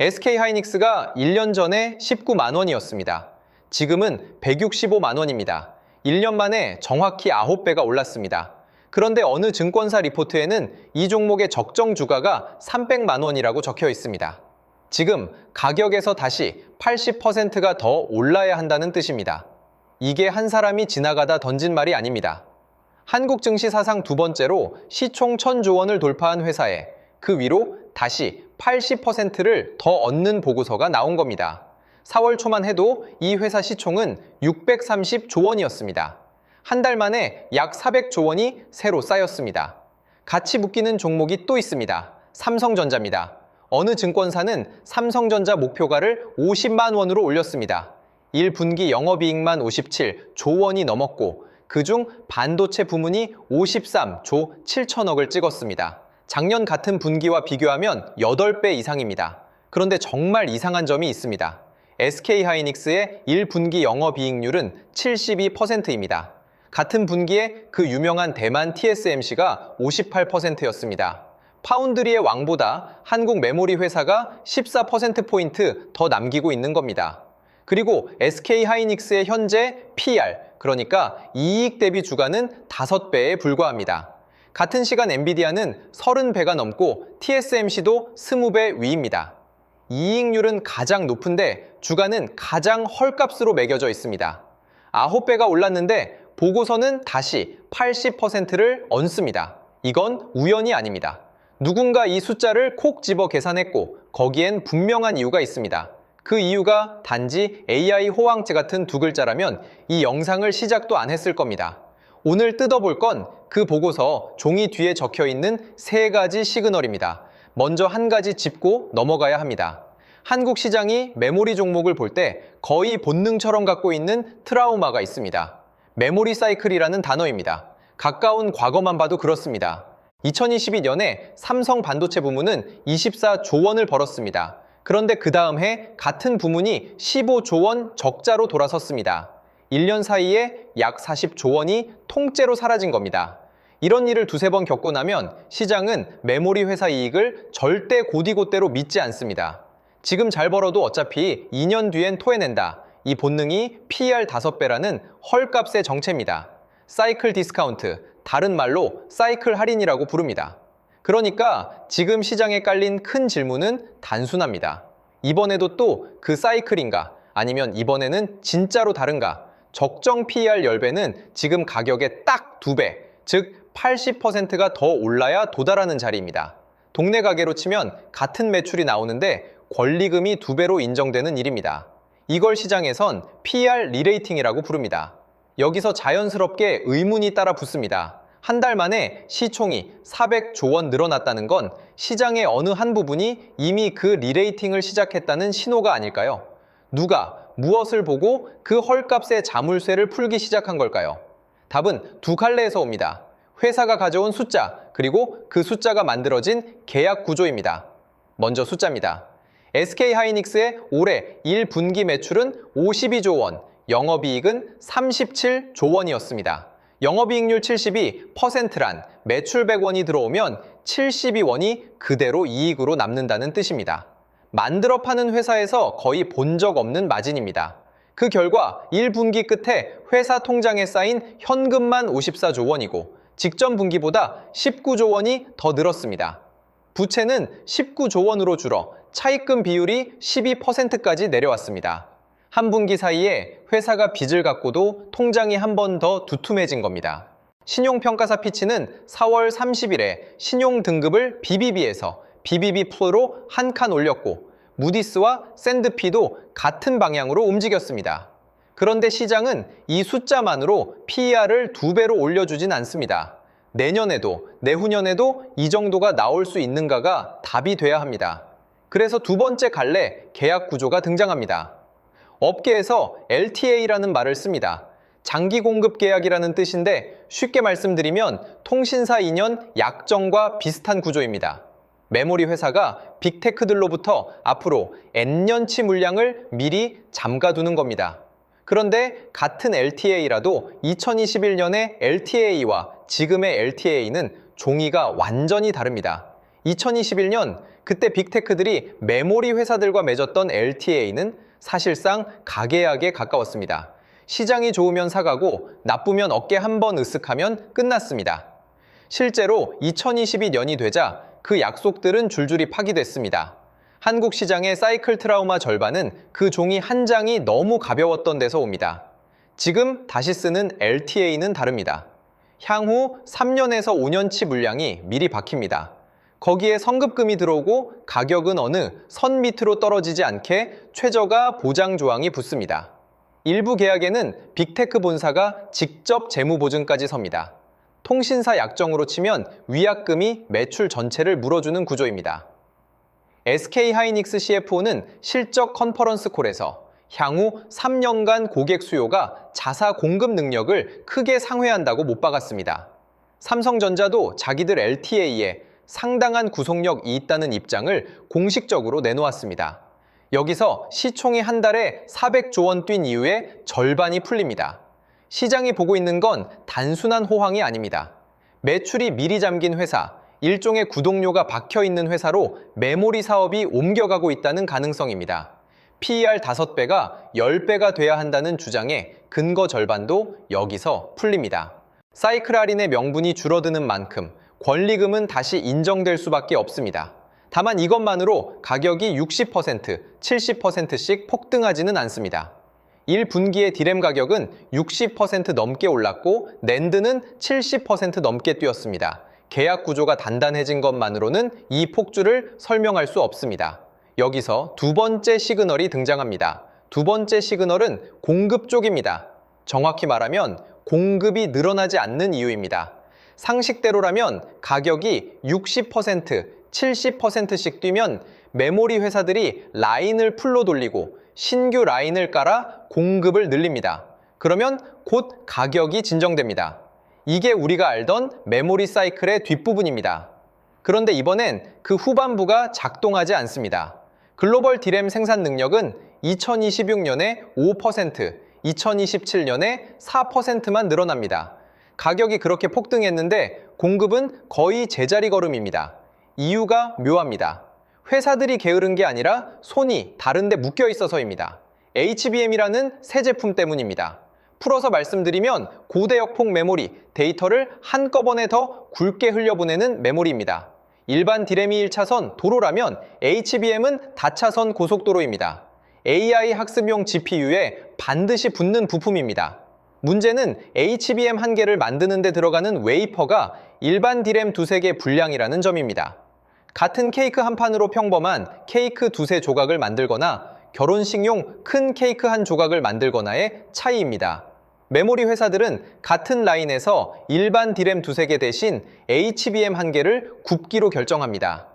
SK하이닉스가 1년 전에 19만 원이었습니다. 지금은 165만 원입니다. 1년 만에 정확히 9배가 올랐습니다. 그런데 어느 증권사 리포트에는 이 종목의 적정 주가가 300만 원이라고 적혀 있습니다. 지금 가격에서 다시 80%가 더 올라야 한다는 뜻입니다. 이게 한 사람이 지나가다 던진 말이 아닙니다. 한국 증시 사상 두 번째로 시총 1000조 원을 돌파한 회사에 그 위로 다시 80%를 더 얻는 보고서가 나온 겁니다. 4월 초만 해도 이 회사 시총은 630조 원이었습니다. 한 달 만에 약 400조 원이 새로 쌓였습니다. 같이 묶이는 종목이 또 있습니다. 삼성전자입니다. 어느 증권사는 삼성전자 목표가를 50만 원으로 올렸습니다. 1분기 영업이익만 57조 원이 넘었고 그중 반도체 부문이 53조 7천억을 찍었습니다. 작년 같은 분기와 비교하면 8배 이상입니다. 그런데 정말 이상한 점이 있습니다. SK하이닉스의 1분기 영업이익률은 72%입니다. 같은 분기에 그 유명한 대만 TSMC가 58%였습니다. 파운드리의 왕보다 한국 메모리 회사가 14%포인트 더 남기고 있는 겁니다. 그리고 SK하이닉스의 현재 PR, 그러니까 이익 대비 주가는 5배에 불과합니다. 같은 시간 엔비디아는 30배가 넘고 TSMC도 20배 위입니다. 이익률은 가장 높은데 주가는 가장 헐값으로 매겨져 있습니다. 9배가 올랐는데 보고서는 다시 80%를 얹습니다. 이건 우연이 아닙니다. 누군가 이 숫자를 콕 집어 계산했고 거기엔 분명한 이유가 있습니다. 그 이유가 단지 AI 호황제 같은 두 글자라면 이 영상을 시작도 안 했을 겁니다. 오늘 뜯어볼 건 그 보고서 종이 뒤에 적혀있는 3가지 시그널입니다. 먼저 한 가지 짚고 넘어가야 합니다. 한국 시장이 메모리 종목을 볼 때 거의 본능처럼 갖고 있는 트라우마가 있습니다. 메모리 사이클이라는 단어입니다. 가까운 과거만 봐도 그렇습니다. 2022년에 삼성 반도체 부문은 24조 원을 벌었습니다. 그런데 그 다음 해 같은 부문이 15조 원 적자로 돌아섰습니다. 1년 사이에 약 40조 원이 통째로 사라진 겁니다. 이런 일을 두세 번 겪고 나면 시장은 메모리 회사 이익을 절대 곧이곧대로 믿지 않습니다. 지금 잘 벌어도 어차피 2년 뒤엔 토해낸다. 이 본능이 PER 5배라는 헐값의 정체입니다. 사이클 디스카운트, 다른 말로 사이클 할인이라고 부릅니다. 그러니까 지금 시장에 깔린 큰 질문은 단순합니다. 이번에도 또 그 사이클인가? 아니면 이번에는 진짜로 다른가? 적정 PER 10배는 지금 가격의 딱 2배, 즉 80%가 더 올라야 도달하는 자리입니다. 동네 가게로 치면 같은 매출이 나오는데 권리금이 2배로 인정되는 일입니다. 이걸 시장에선 PER 리레이팅이라고 부릅니다. 여기서 자연스럽게 의문이 따라 붙습니다. 한 달 만에 시총이 400조 원 늘어났다는 건 시장의 어느 한 부분이 이미 그 리레이팅을 시작했다는 신호가 아닐까요? 누가 무엇을 보고 그 헐값의 자물쇠를 풀기 시작한 걸까요? 답은 두 갈래에서 옵니다. 회사가 가져온 숫자, 그리고 그 숫자가 만들어진 계약 구조입니다. 먼저 숫자입니다. SK하이닉스의 올해 1분기 매출은 52조 원, 영업이익은 37조 원이었습니다. 영업이익률 72%란 매출 100원이 들어오면 72원이 그대로 이익으로 남는다는 뜻입니다. 만들어 파는 회사에서 거의 본 적 없는 마진입니다. 그 결과 1분기 끝에 회사 통장에 쌓인 현금만 54조 원이고 직전 분기보다 19조 원이 더 늘었습니다. 부채는 19조 원으로 줄어 차입금 비율이 12%까지 내려왔습니다. 한 분기 사이에 회사가 빚을 갚고도 통장이 한 번 더 두툼해진 겁니다. 신용평가사 피치는 4월 30일에 신용 등급을 BBB에서 BBB 플러로 한 칸 올렸고 무디스와 샌드피도 같은 방향으로 움직였습니다. 그런데 시장은 이 숫자만으로 PER을 2배로 올려주진 않습니다. 내년에도 내후년에도 이 정도가 나올 수 있는가가 답이 돼야 합니다. 그래서 두 번째 갈래 계약 구조가 등장합니다. 업계에서 LTA라는 말을 씁니다. 장기 공급 계약이라는 뜻인데 쉽게 말씀드리면 통신사 2년 약정과 비슷한 구조입니다. 메모리 회사가 빅테크들로부터 앞으로 N년치 물량을 미리 잠가두는 겁니다. 그런데 같은 LTA라도 2021년의 LTA와 지금의 LTA는 종이가 완전히 다릅니다. 2021년 그때 빅테크들이 메모리 회사들과 맺었던 LTA는 사실상 가계약에 가까웠습니다. 시장이 좋으면 사가고 나쁘면 어깨 한번 으쓱하면 끝났습니다. 실제로 2022년이 되자 그 약속들은 줄줄이 파기됐습니다. 한국 시장의 사이클 트라우마 절반은 그 종이 한 장이 너무 가벼웠던 데서 옵니다. 지금 다시 쓰는 LTA는 다릅니다. 향후 3년에서 5년치 물량이 미리 박힙니다. 거기에 성급금이 들어오고 가격은 어느 선 밑으로 떨어지지 않게 최저가 보장 조항이 붙습니다. 일부 계약에는 빅테크 본사가 직접 재무보증까지 섭니다. 통신사 약정으로 치면 위약금이 매출 전체를 물어주는 구조입니다. SK하이닉스 CFO는 실적 컨퍼런스 콜에서 향후 3년간 고객 수요가 자사 공급 능력을 크게 상회한다고 못 박았습니다. 삼성전자도 자기들 LTA에 상당한 구속력이 있다는 입장을 공식적으로 내놓았습니다. 여기서 시총이 한 달에 400조 원 뛴 이후에 절반이 풀립니다. 시장이 보고 있는 건 단순한 호황이 아닙니다. 매출이 미리 잠긴 회사, 일종의 구독료가 박혀 있는 회사로 메모리 사업이 옮겨가고 있다는 가능성입니다. PER 5배가 10배가 돼야 한다는 주장에 근거 절반도 여기서 풀립니다. 사이클 할인의 명분이 줄어드는 만큼 권리금은 다시 인정될 수밖에 없습니다. 다만 이것만으로 가격이 60%, 70%씩 폭등하지는 않습니다. 1분기의 디램 가격은 60% 넘게 올랐고 낸드는 70% 넘게 뛰었습니다. 계약 구조가 단단해진 것만으로는 이 폭주를 설명할 수 없습니다. 여기서 두 번째 시그널이 등장합니다. 두 번째 시그널은 공급 쪽입니다. 정확히 말하면 공급이 늘어나지 않는 이유입니다. 상식대로라면 가격이 60%, 70%씩 뛰면 메모리 회사들이 라인을 풀로 돌리고 신규 라인을 깔아 공급을 늘립니다. 그러면 곧 가격이 진정됩니다. 이게 우리가 알던 메모리 사이클의 뒷부분입니다. 그런데 이번엔 그 후반부가 작동하지 않습니다. 글로벌 디램 생산 능력은 2026년에 5%, 2027년에 4%만 늘어납니다. 가격이 그렇게 폭등했는데 공급은 거의 제자리 걸음입니다. 이유가 묘합니다. 회사들이 게으른 게 아니라 손이 다른 데 묶여 있어서입니다. HBM이라는 새 제품 때문입니다. 풀어서 말씀드리면 고대역폭 메모리, 데이터를 한꺼번에 더 굵게 흘려보내는 메모리입니다. 일반 디램이 1차선 도로라면 HBM은 다차선 고속도로입니다. AI 학습용 GPU에 반드시 붙는 부품입니다. 문제는 HBM 한 개를 만드는 데 들어가는 웨이퍼가 일반 디램 두세 개 분량이라는 점입니다. 같은 케이크 한 판으로 평범한 케이크 두세 조각을 만들거나 결혼식용 큰 케이크 한 조각을 만들거나의 차이입니다. 메모리 회사들은 같은 라인에서 일반 디램 두세 개 대신 HBM 한 개를 굽기로 결정합니다.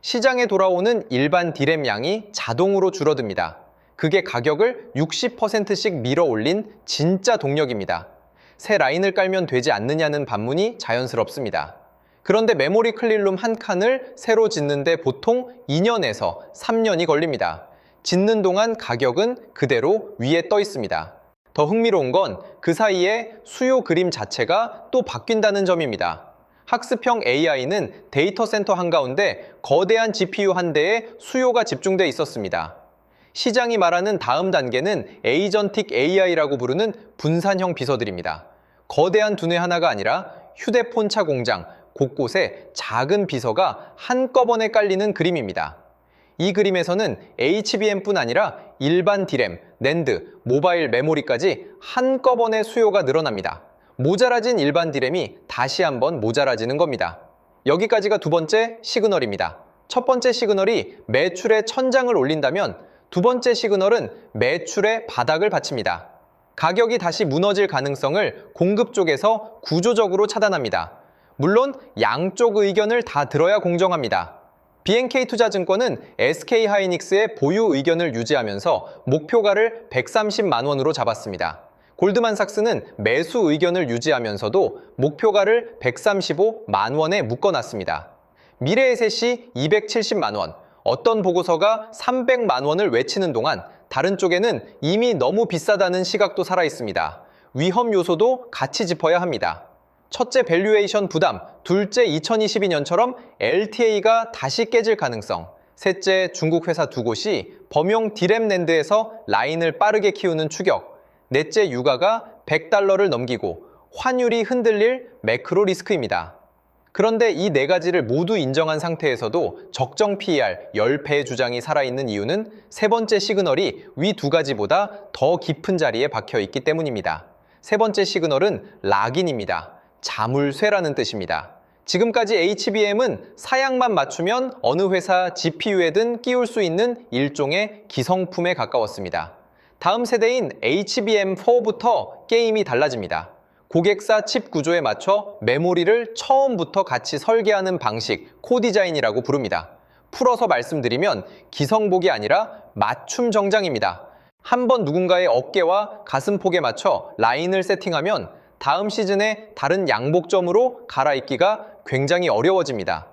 시장에 돌아오는 일반 디램 양이 자동으로 줄어듭니다. 그게 가격을 60%씩 밀어 올린 진짜 동력입니다. 새 라인을 깔면 되지 않느냐는 반문이 자연스럽습니다. 그런데 메모리 클린룸 한 칸을 새로 짓는데 보통 2년에서 3년이 걸립니다. 짓는 동안 가격은 그대로 위에 떠 있습니다. 더 흥미로운 건 그 사이에 수요 그림 자체가 또 바뀐다는 점입니다. 학습형 AI는 데이터 센터 한가운데 거대한 GPU 한 대에 수요가 집중돼 있었습니다. 시장이 말하는 다음 단계는 에이전틱 AI라고 부르는 분산형 비서들입니다. 거대한 두뇌 하나가 아니라 휴대폰 차 공장 곳곳에 작은 비서가 한꺼번에 깔리는 그림입니다. 이 그림에서는 HBM뿐 아니라 일반 디램, 낸드, 모바일 메모리까지 한꺼번에 수요가 늘어납니다. 모자라진 일반 디램이 다시 한번 모자라지는 겁니다. 여기까지가 두 번째 시그널입니다. 첫 번째 시그널이 매출의 천장을 올린다면 두 번째 시그널은 매출의 바닥을 받칩니다. 가격이 다시 무너질 가능성을 공급 쪽에서 구조적으로 차단합니다. 물론 양쪽 의견을 다 들어야 공정합니다. BNK투자증권은 SK하이닉스의 보유 의견을 유지하면서 목표가를 130만 원으로 잡았습니다. 골드만삭스는 매수 의견을 유지하면서도 목표가를 135만 원에 묶어놨습니다. 미래에셋이 270만 원, 어떤 보고서가 300만 원을 외치는 동안 다른 쪽에는 이미 너무 비싸다는 시각도 살아있습니다. 위험 요소도 같이 짚어야 합니다. 첫째 밸류에이션 부담, 둘째 2022년처럼 LTA가 다시 깨질 가능성, 셋째 중국 회사 두 곳이 범용 디램 낸드에서 라인을 빠르게 키우는 추격, 넷째 유가가 $100를 넘기고 환율이 흔들릴 매크로 리스크입니다. 그런데 이 네 가지를 모두 인정한 상태에서도 적정 PER 10배의 주장이 살아있는 이유는 세 번째 시그널이 위 두 가지보다 더 깊은 자리에 박혀 있기 때문입니다. 세 번째 시그널은 락인입니다. 자물쇠라는 뜻입니다. 지금까지 HBM은 사양만 맞추면 어느 회사 GPU에든 끼울 수 있는 일종의 기성품에 가까웠습니다. 다음 세대인 HBM4부터 게임이 달라집니다. 고객사 칩 구조에 맞춰 메모리를 처음부터 같이 설계하는 방식, 코디자인이라고 부릅니다. 풀어서 말씀드리면 기성복이 아니라 맞춤 정장입니다. 한번 누군가의 어깨와 가슴폭에 맞춰 라인을 세팅하면 다음 시즌에 다른 양복점으로 갈아입기가 굉장히 어려워집니다.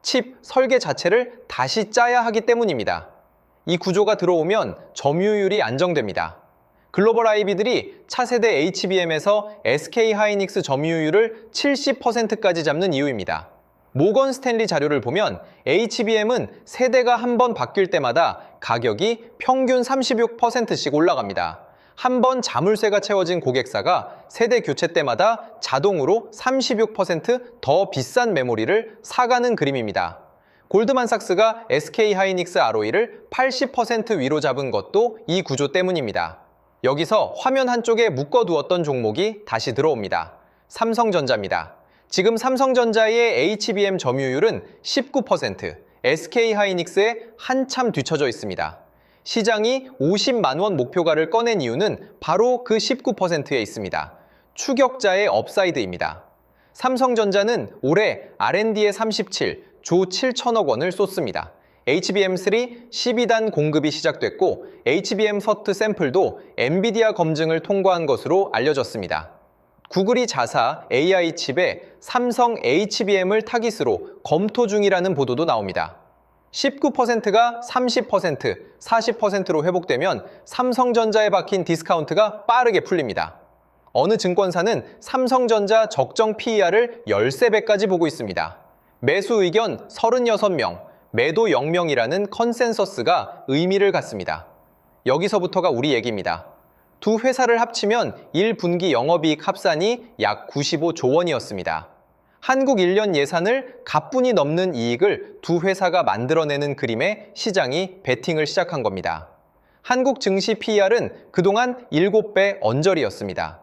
칩 설계 자체를 다시 짜야 하기 때문입니다. 이 구조가 들어오면 점유율이 안정됩니다. 글로벌 IB들이 차세대 HBM에서 SK 하이닉스 점유율을 70%까지 잡는 이유입니다. 모건 스탠리 자료를 보면 HBM은 세대가 한 번 바뀔 때마다 가격이 평균 36%씩 올라갑니다. 한 번 자물쇠가 채워진 고객사가 세대 교체 때마다 자동으로 36%더 비싼 메모리를 사가는 그림입니다. 골드만삭스가 SK 하이닉스 ROE를 80% 위로 잡은 것도 이 구조 때문입니다. 여기서 화면 한쪽에 묶어두었던 종목이 다시 들어옵니다. 삼성전자입니다. 지금 삼성전자의 HBM 점유율은 19%, SK 하이닉스에 한참 뒤처져 있습니다. 시장이 50만 원 목표가를 꺼낸 이유는 바로 그 19%에 있습니다. 추격자의 업사이드입니다. 삼성전자는 올해 R&D에 37조 7천억 원을 쏟습니다. HBM3 12단 공급이 시작됐고 HBM30 샘플도 엔비디아 검증을 통과한 것으로 알려졌습니다. 구글이 자사 AI 칩에 삼성 HBM을 타깃으로 검토 중이라는 보도도 나옵니다. 19%가 30%, 40%로 회복되면 삼성전자에 박힌 디스카운트가 빠르게 풀립니다. 어느 증권사는 삼성전자 적정 PER을 13배까지 보고 있습니다. 매수 의견 36명, 매도 0명이라는 컨센서스가 의미를 갖습니다. 여기서부터가 우리 얘기입니다. 두 회사를 합치면 1분기 영업이익 합산이 약 95조 원이었습니다. 한국 1년 예산을 가뿐히 넘는 이익을 두 회사가 만들어내는 그림에 시장이 베팅을 시작한 겁니다. 한국 증시 PER은 그동안 7배 언저리였습니다.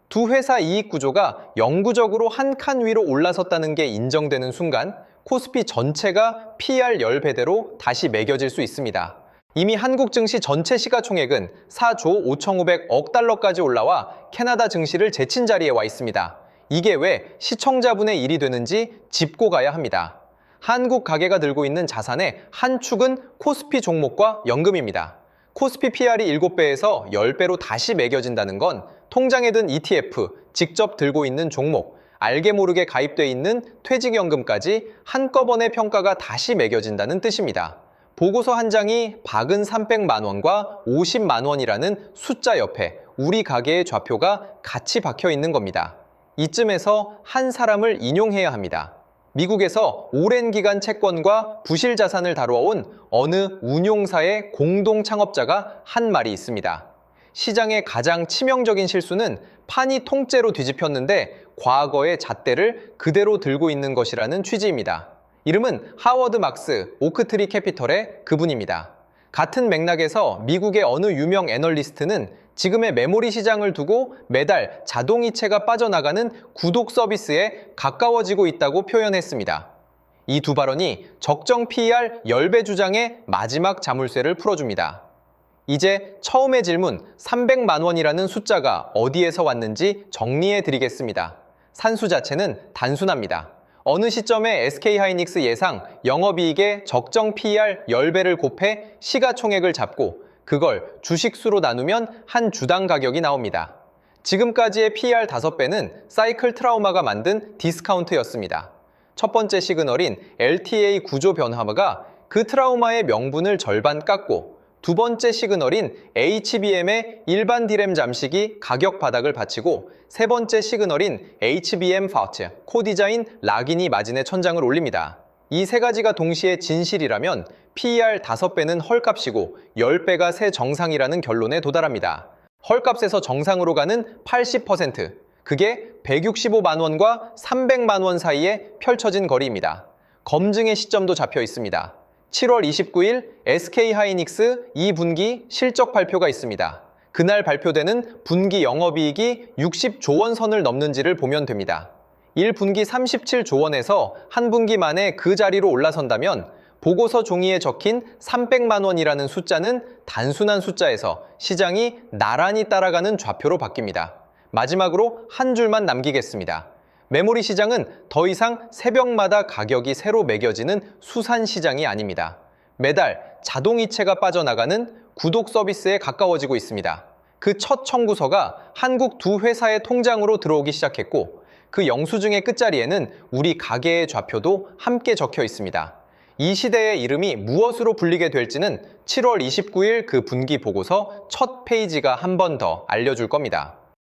두 회사 이익 구조가 영구적으로 한 칸 위로 올라섰다는 게 인정되는 순간 코스피 전체가 PER 10배대로 다시 매겨질 수 있습니다. 이미 한국 증시 전체 시가총액은 4조 5,500억 달러까지 올라와 캐나다 증시를 제친 자리에 와 있습니다. 이게 왜 시청자분의 일이 되는지 짚고 가야 합니다. 한국 가계가 들고 있는 자산의 한 축은 코스피 종목과 연금입니다. 코스피 PER이 7배에서 10배로 다시 매겨진다는 건 통장에 든 ETF, 직접 들고 있는 종목, 알게 모르게 가입돼 있는 퇴직연금까지 한꺼번에 평가가 다시 매겨진다는 뜻입니다. 보고서 한 장이 박은 300만 원과 50만 원이라는 숫자 옆에 우리 가계의 좌표가 같이 박혀 있는 겁니다. 이쯤에서 한 사람을 인용해야 합니다. 미국에서 오랜 기간 채권과 부실 자산을 다루어온 어느 운용사의 공동 창업자가 한 말이 있습니다. 시장의 가장 치명적인 실수는 판이 통째로 뒤집혔는데 과거의 잣대를 그대로 들고 있는 것이라는 취지입니다. 이름은 하워드 막스, 오크트리 캐피털의 그분입니다. 같은 맥락에서 미국의 어느 유명 애널리스트는 지금의 메모리 시장을 두고 매달 자동이체가 빠져나가는 구독 서비스에 가까워지고 있다고 표현했습니다. 이 두 발언이 적정 PER 10배 주장의 마지막 자물쇠를 풀어줍니다. 이제 처음의 질문 300만 원이라는 숫자가 어디에서 왔는지 정리해 드리겠습니다. 산수 자체는 단순합니다. 어느 시점에 SK하이닉스 예상 영업이익의 적정 PER 10배를 곱해 시가총액을 잡고 그걸 주식수로 나누면 한 주당 가격이 나옵니다. 지금까지의 PER 5배는 사이클 트라우마가 만든 디스카운트였습니다. 첫 번째 시그널인 LTA 구조 변화가 그 트라우마의 명분을 절반 깎고 두 번째 시그널인 HBM의 일반 D램 잠식이 가격 바닥을 받치고 세 번째 시그널인 HBM 파트, 코디자인 락인이 마진의 천장을 올립니다. 이 세 가지가 동시에 진실이라면 PER 5배는 헐값이고 10배가 새 정상이라는 결론에 도달합니다. 헐값에서 정상으로 가는 80%, 그게 165만 원과 300만 원 사이에 펼쳐진 거리입니다. 검증의 시점도 잡혀 있습니다. 7월 29일 SK하이닉스 2분기 실적 발표가 있습니다. 그날 발표되는 분기 영업이익이 60조 원 선을 넘는지를 보면 됩니다. 1분기 37조 원에서 한 분기 만에 그 자리로 올라선다면 보고서 종이에 적힌 300만 원이라는 숫자는 단순한 숫자에서 시장이 나란히 따라가는 좌표로 바뀝니다. 마지막으로 한 줄만 남기겠습니다. 메모리 시장은 더 이상 새벽마다 가격이 새로 매겨지는 수산 시장이 아닙니다. 매달 자동이체가 빠져나가는 구독 서비스에 가까워지고 있습니다. 그 첫 청구서가 한국 두 회사의 통장으로 들어오기 시작했고 그 영수증의 끝자리에는 우리 가게의 좌표도 함께 적혀 있습니다. 이 시대의 이름이 무엇으로 불리게 될지는 7월 29일 그 분기 보고서 첫 페이지가 한 번 더 알려줄 겁니다.